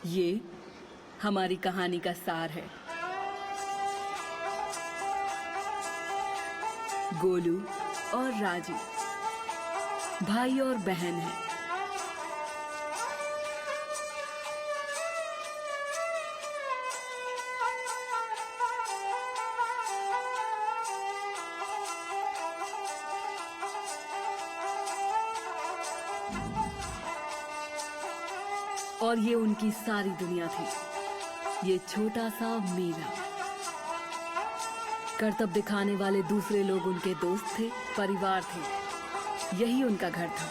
ये हमारी कहानी का सार है। गोलू और राजी भाई और बहन हैं। और ये उनकी सारी दुनिया थी, ये छोटा सा मेला। करतब दिखाने वाले दूसरे लोग उनके दोस्त थे, परिवार थे, यही उनका घर था।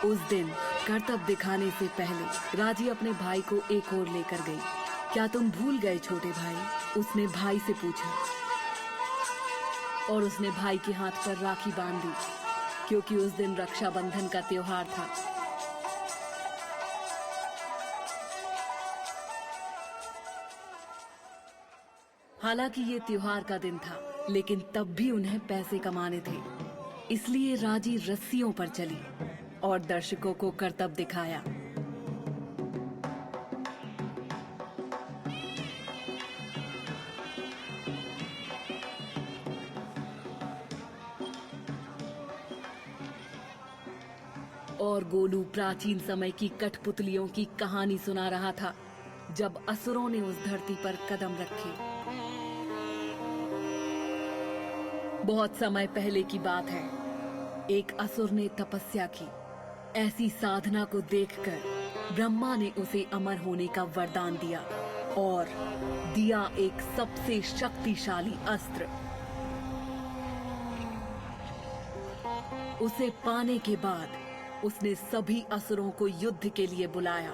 उस दिन करतब दिखाने से पहले राजी अपने भाई को एक और लेकर गई। क्या तुम भूल गए छोटे भाई? उसने भाई से पूछा और उसने भाई के हाथ पर राखी बांध दी, क्योंकि उस दिन रक्षाबंधन का त्योहार था। हालांकि ये त्योहार का दिन था, लेकिन तब भी उन्हें पैसे कमाने थे, इसलिए राजी रस्सियों पर चली और दर्शकों को करतब दिखाया। और गोलू प्राचीन समय की कठपुतलियों की कहानी सुना रहा था, जब असुरों ने उस धरती पर कदम रखे। बहुत समय पहले की बात है। एक असुर ने तपस्या की। ऐसी साधना को देखकर ब्रह्मा ने उसे अमर होने का वरदान दिया और दिया एक सबसे शक्तिशाली अस्त्र। उसे पाने के बाद उसने सभी असुरों को युद्ध के लिए बुलाया।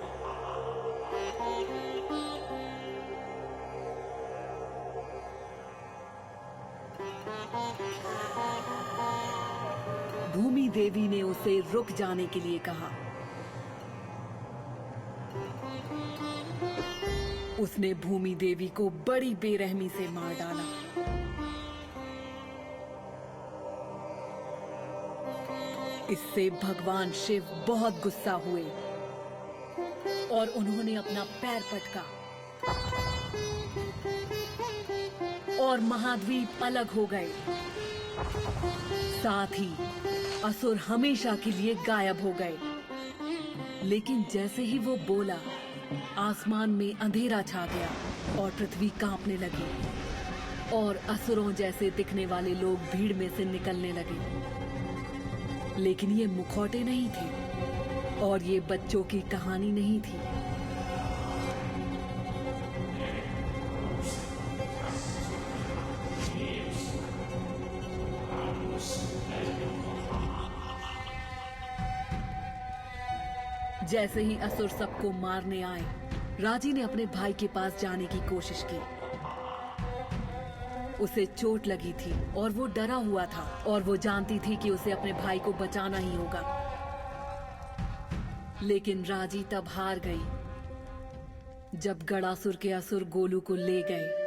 भूमि देवी ने उसे रुक जाने के लिए कहा। उसने भूमि देवी को बड़ी बेरहमी से मार डाला। इससे भगवान शिव बहुत गुस्सा हुए और उन्होंने अपना पैर पटका और महाद्वीप अलग हो गए। साथ ही असुर हमेशा के लिए गायब हो गए। लेकिन जैसे ही वो बोला, आसमान में अंधेरा छा गया और पृथ्वी कांपने लगी और असुरों जैसे दिखने वाले लोग भीड़ में से निकलने लगे। लेकिन ये मुखौटे नहीं थे और ये बच्चों की कहानी नहीं थी। जैसे ही असुर सबको मारने आए, राजी ने अपने भाई के पास जाने की कोशिश की। उसे चोट लगी थी और वो डरा हुआ था और वो जानती थी कि उसे अपने भाई को बचाना ही होगा। लेकिन राजी तब हार गई जब गणासुर के असुर गोलू को ले गए।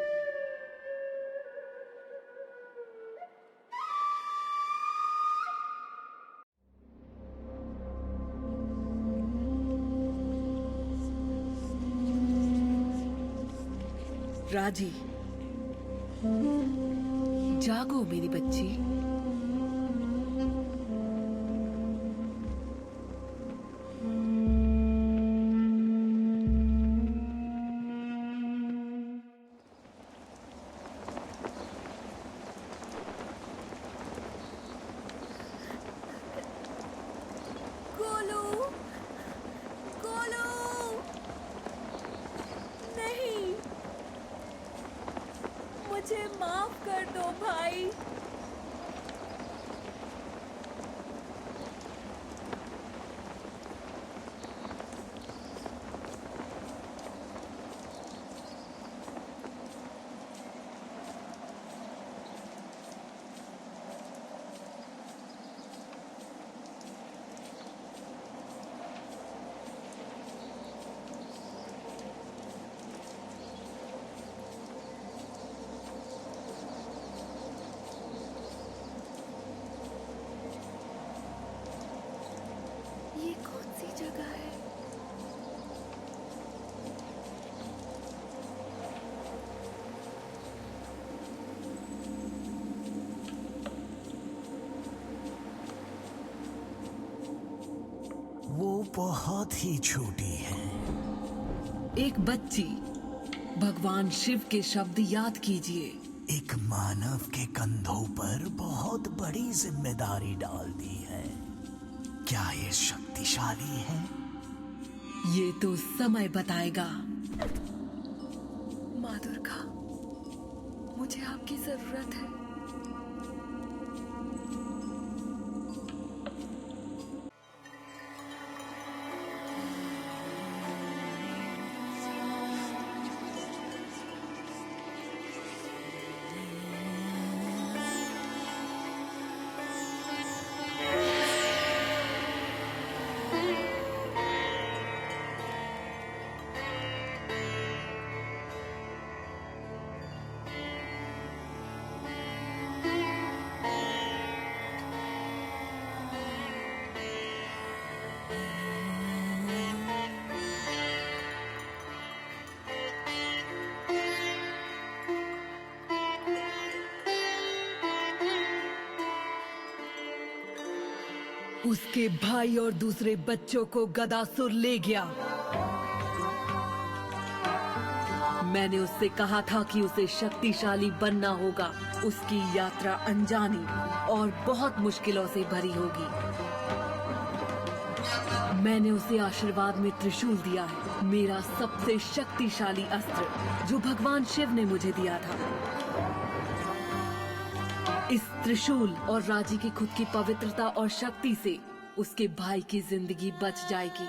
राजी, जागो मेरी बच्ची। गोलू, गोलू, नहीं, मुझे माफ कर दो भाई। बहुत ही छोटी है। एक बच्ची, भगवान शिव के शब्द याद कीजिए। एक मानव के कंधों पर बहुत बड़ी जिम्मेदारी डाल दी है। क्या ये शक्तिशाली है? ये तो समय बताएगा। माँ दुर्गा, मुझे आपकी जरूरत है। उसके भाई और दूसरे बच्चों को गदासुर ले गया। मैंने उससे कहा था कि उसे शक्तिशाली बनना होगा। उसकी यात्रा अनजानी और बहुत मुश्किलों से भरी होगी। मैंने उसे आशीर्वाद में त्रिशूल दिया है, मेरा सबसे शक्तिशाली अस्त्र जो भगवान शिव ने मुझे दिया था। इस त्रिशूल और राजी की खुद की पवित्रता और शक्ति से उसके भाई की जिंदगी बच जाएगी।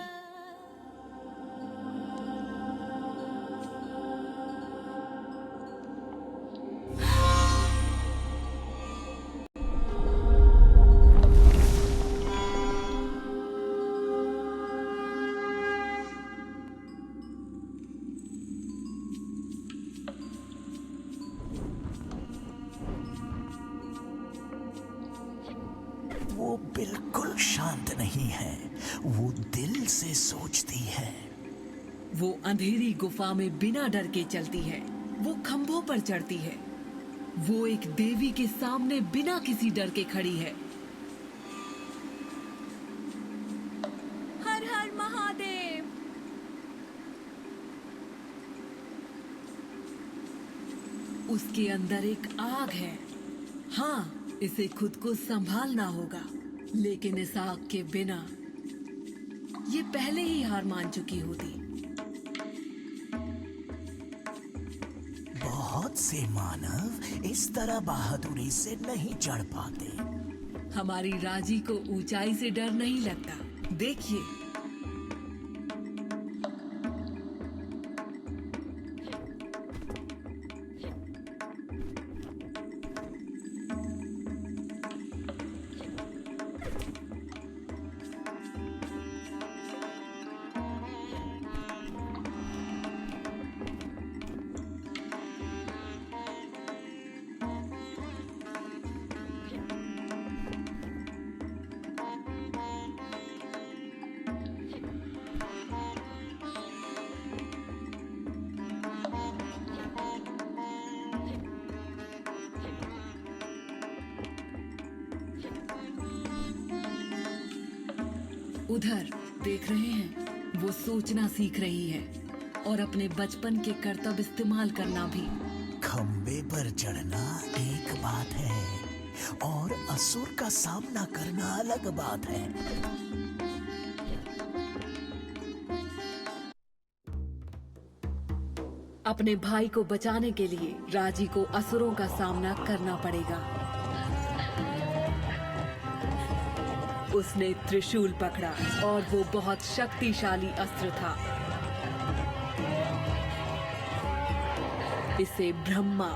वो बिल्कुल शांत नहीं है। वो दिल से सोचती है। वो अंधेरी गुफा में बिना डर के चलती है। वो खंभों पर चढ़ती है। वो एक देवी के सामने बिना किसी डर के खड़ी है। हर हर महादेव। उसके अंदर एक आग है। हाँ, इसे खुद को संभालना होगा, लेकिन इस आग के बिना ये पहले ही हार मान चुकी होती। बहुत से मानव इस तरह बहादुरी से नहीं चढ़ पाते। हमारी राजी को ऊंचाई से डर नहीं लगता। देखिए, उधर देख रहे हैं, वो सोचना सीख रही है और अपने बचपन के कर्तव्य इस्तेमाल करना भी। खंबे पर चढ़ना एक बात है और असुर का सामना करना अलग बात है। अपने भाई को बचाने के लिए राजी को असुरों का सामना करना पड़ेगा। उसने त्रिशूल पकड़ा और वो बहुत शक्तिशाली अस्त्र था। इसे ब्रह्मा,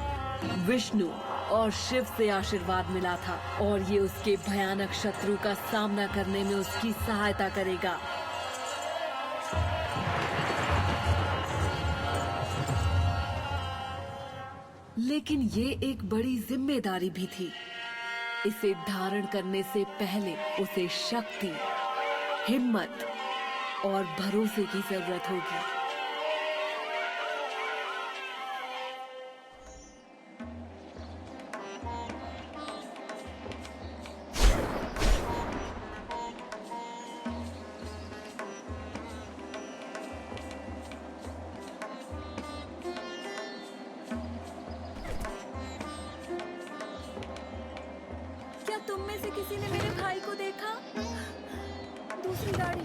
विष्णु और शिव से आशीर्वाद मिला था और ये उसके भयानक शत्रु का सामना करने में उसकी सहायता करेगा। लेकिन ये एक बड़ी जिम्मेदारी भी थी। इसे धारण करने से पहले उसे शक्ति, हिम्मत और भरोसे की जरूरत होगी। से किसी ने मेरे भाई को देखा? दूसरी गाड़ी।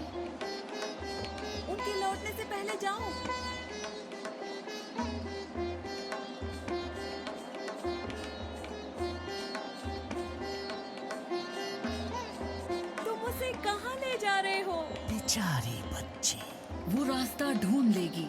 उनके लौटने से पहले जाऊं। तुम उसे कहाँ ले जा रहे हो? बेचारी बच्ची। वो रास्ता ढूंढ लेगी।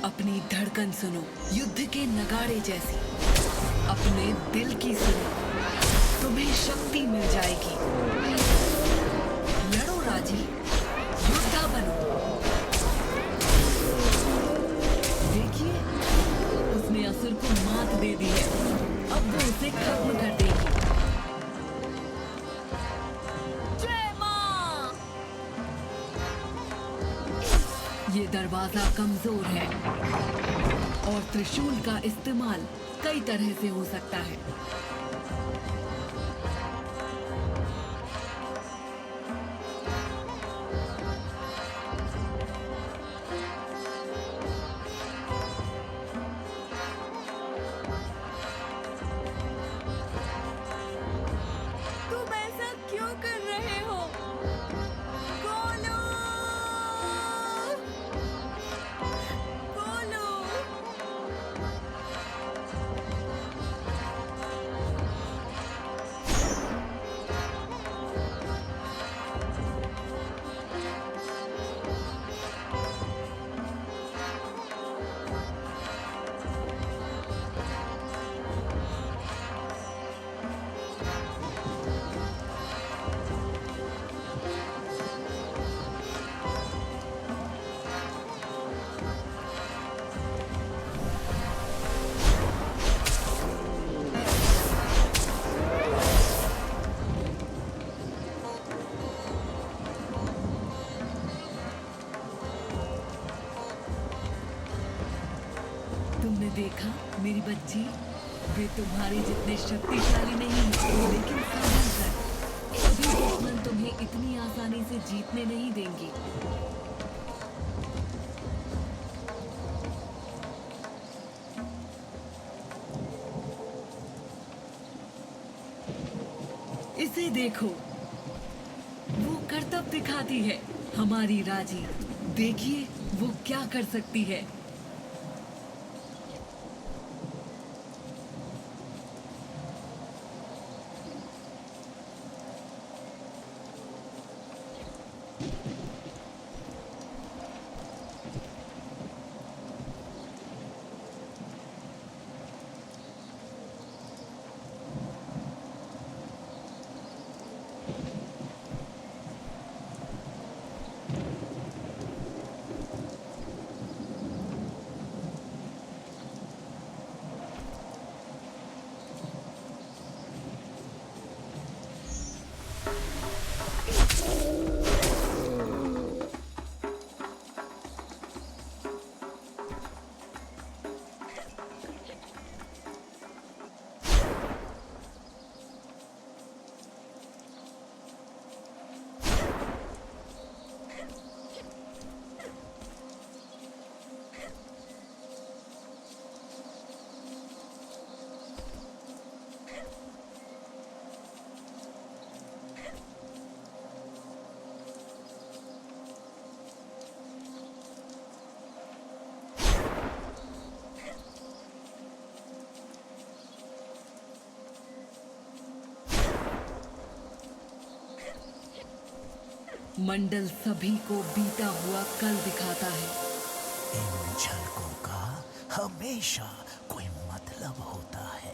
अपनी धड़कन सुनो, युद्ध के नगाड़े जैसी। अपने दिल की सुनो, तुम्हें शक्ति मिल जाएगी। लड़ो राजी, योद्धा बनो। देखिए, उसने असुर को मात दे दी है। अब वो उसे खत्म कर देगी। जय मां! ये दरवाजा कमजोर है और त्रिशूल का इस्तेमाल कई तरह से हो सकता है। तुम ऐसा क्यों कर रहे हो? गोलू! गोलू! तुमने देखा मेरी बच्ची, वे तुम्हारे जितने शक्तिशाली नहीं हैं, लेकिन संभल कर सभी दुश्मन तुम्हें इतनी आसानी से जीतने नहीं देंगे। इसे देखो, वो करतब दिखाती है हमारी राजी। देखिए वो क्या कर सकती है। मंडल सभी को बीता हुआ कल दिखाता है। इन झलकों का हमेशा कोई मतलब होता है।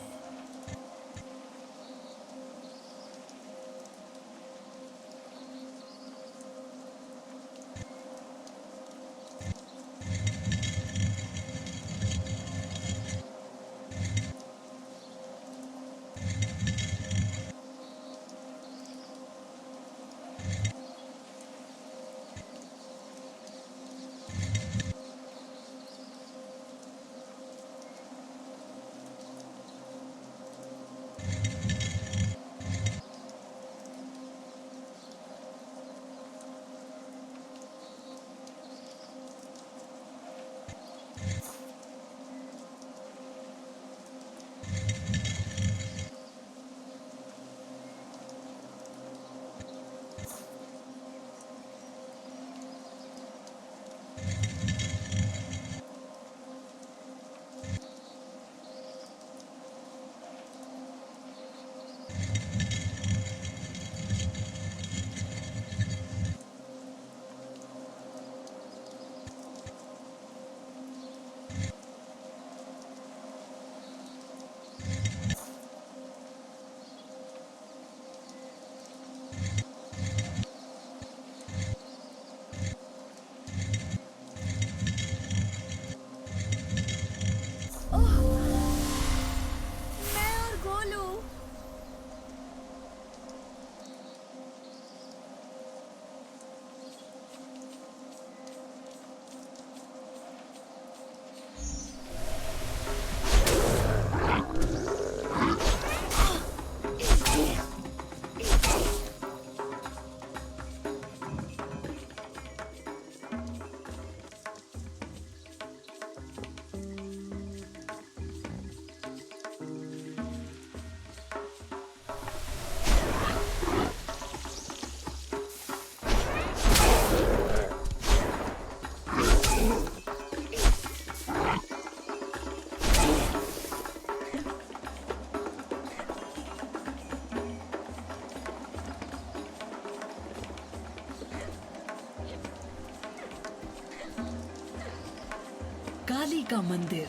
काली का मंदिर।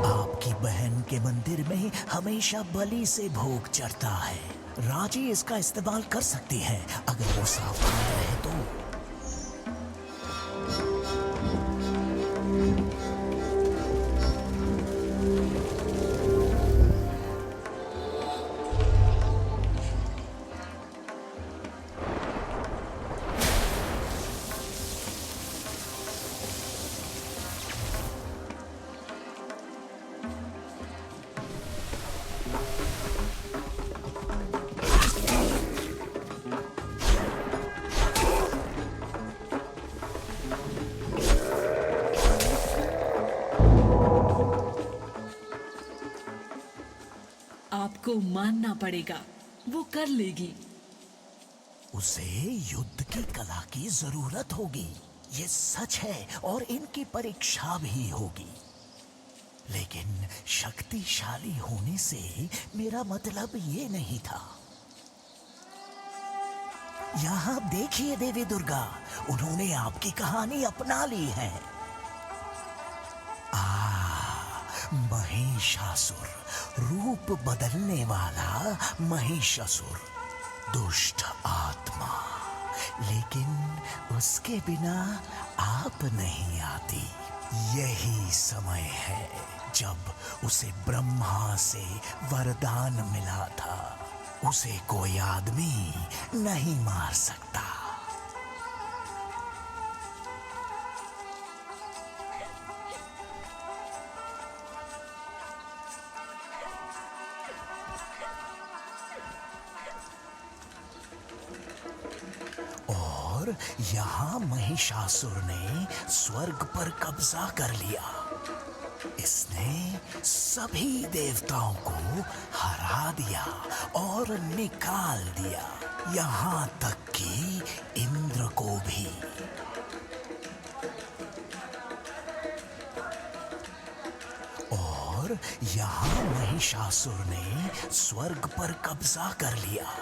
आपकी बहन के मंदिर में हमेशा बलि से भोग चढ़ता है। राजी इसका इस्तेमाल कर सकती है अगर वो सावधान रहे तो। आपको मानना पड़ेगा, वो कर लेगी। उसे युद्ध की कला की जरूरत होगी, ये सच है, और इनकी परीक्षा भी होगी। लेकिन शक्तिशाली होने से मेरा मतलब ये नहीं था। यहाँ देखिए देवी दुर्गा, उन्होंने आपकी कहानी अपना ली है। महिषासुर, रूप बदलने वाला महिषासुर, दुष्ट आत्मा। लेकिन उसके बिना आप नहीं आती। यही समय है जब उसे ब्रह्मा से वरदान मिला था, उसे कोई आदमी नहीं मार सकता। और यहाँ महिषासुर ने स्वर्ग पर कब्जा कर लिया। इसने सभी देवताओं को हरा दिया और निकाल दिया, यहाँ तक कि इंद्र को भी। और यहाँ महिषासुर ने स्वर्ग पर कब्जा कर लिया।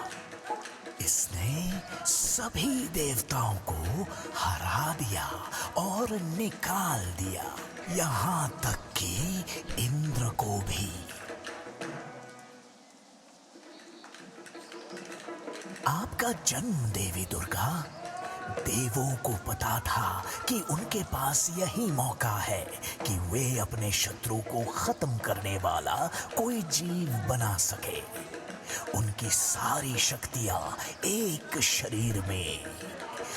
इसने सभी देवताओं को हरा दिया और निकाल दिया, यहाँ तक कि इंद्र को भी। आपका जन्म देवी दुर्गा, देवों को पता था कि उनके पास यही मौका है कि वे अपने शत्रु को खत्म करने वाला कोई जीव बना सके। उनकी सारी शक्तियां एक शरीर में,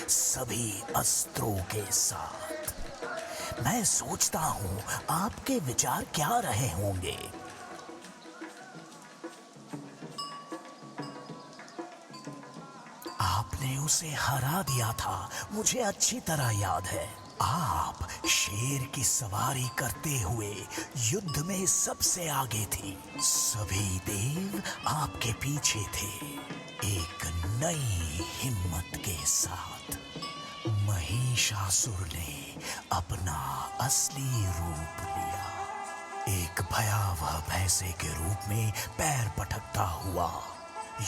सभी अस्त्रों के साथ। मैं सोचता हूं आपके विचार क्या रहे होंगे। आपने उसे हरा दिया था, मुझे अच्छी तरह याद है। आप शेर की सवारी करते हुए युद्ध में सबसे आगे थी। सभी देव आपके पीछे थे। एक नई हिम्मत के साथ महिषासुर ने अपना असली रूप लिया। एक भयावह भैंसे के रूप में पैर पटकता हुआ,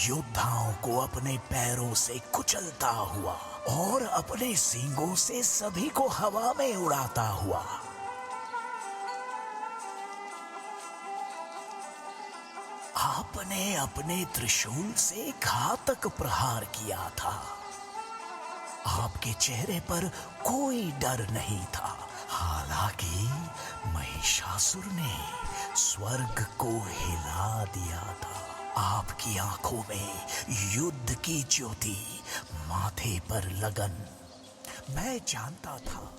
योद्धाओं को अपने पैरों से कुचलता हुआ और अपने सींगों से सभी को हवा में उड़ाता हुआ। आपने अपने त्रिशूल से घातक प्रहार किया था। आपके चेहरे पर कोई डर नहीं था। हालांकि महिषासुर ने स्वर्ग को हिला दिया था। आपकी आंखों में युद्ध की ज्योति, माथे पर लगन। मैं जानता था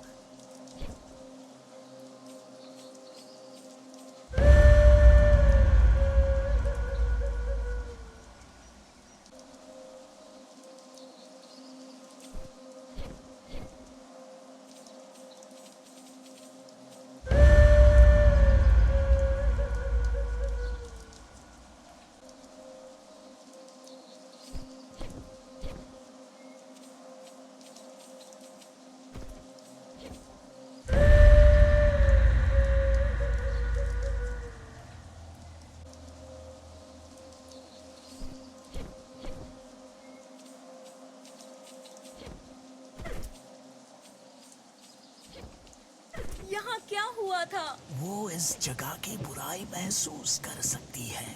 क्या हुआ था? वो इस जगह की बुराई महसूस कर सकती है।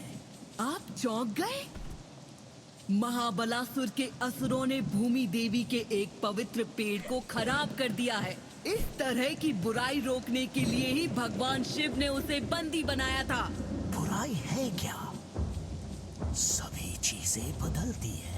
आप चौंक गए? महाबलासुर के असुरों ने भूमि देवी के एक पवित्र पेड़ को खराब कर दिया है। इस तरह की बुराई रोकने के लिए ही भगवान शिव ने उसे बंदी बनाया था। बुराई है क्या? सभी चीजें बदलती हैं।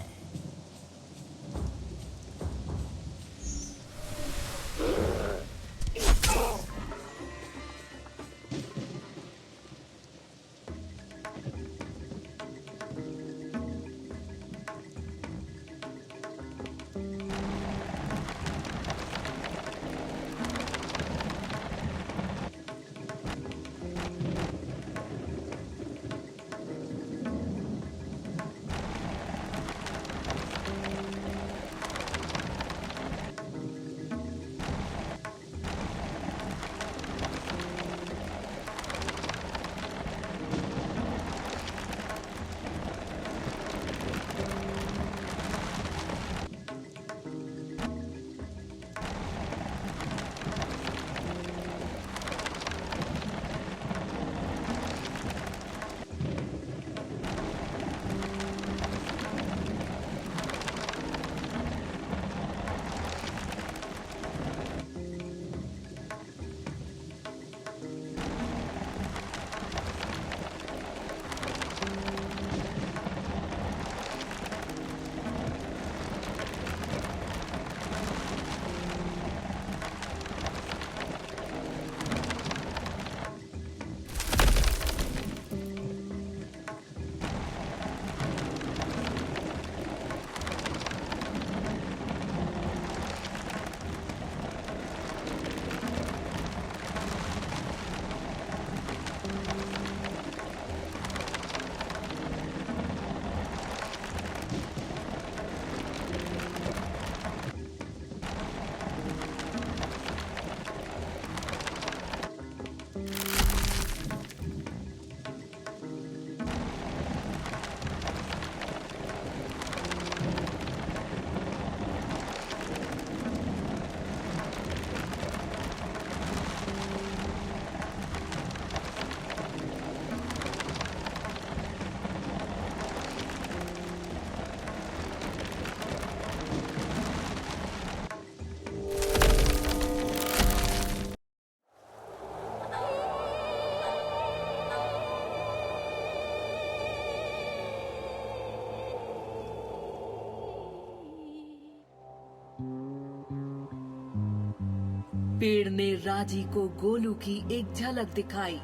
पेड़ ने राजी को गोलू की एक झलक दिखाई।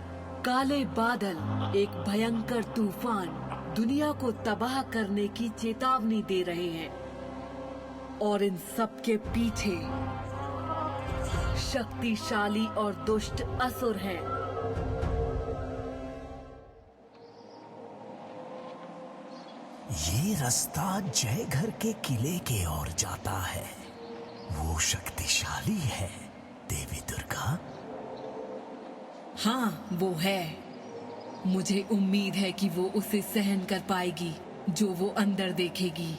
काले बादल, एक भयंकर तूफान दुनिया को तबाह करने की चेतावनी दे रहे हैं, और इन सब के पीछे शक्तिशाली और दुष्ट असुर हैं। ये रास्ता जयघर के किले की ओर जाता है। वो शक्तिशाली है देवी दुर्गा। हाँ, वो है। मुझे उम्मीद है कि वो उसे सहन कर पाएगी जो वो अंदर देखेगी।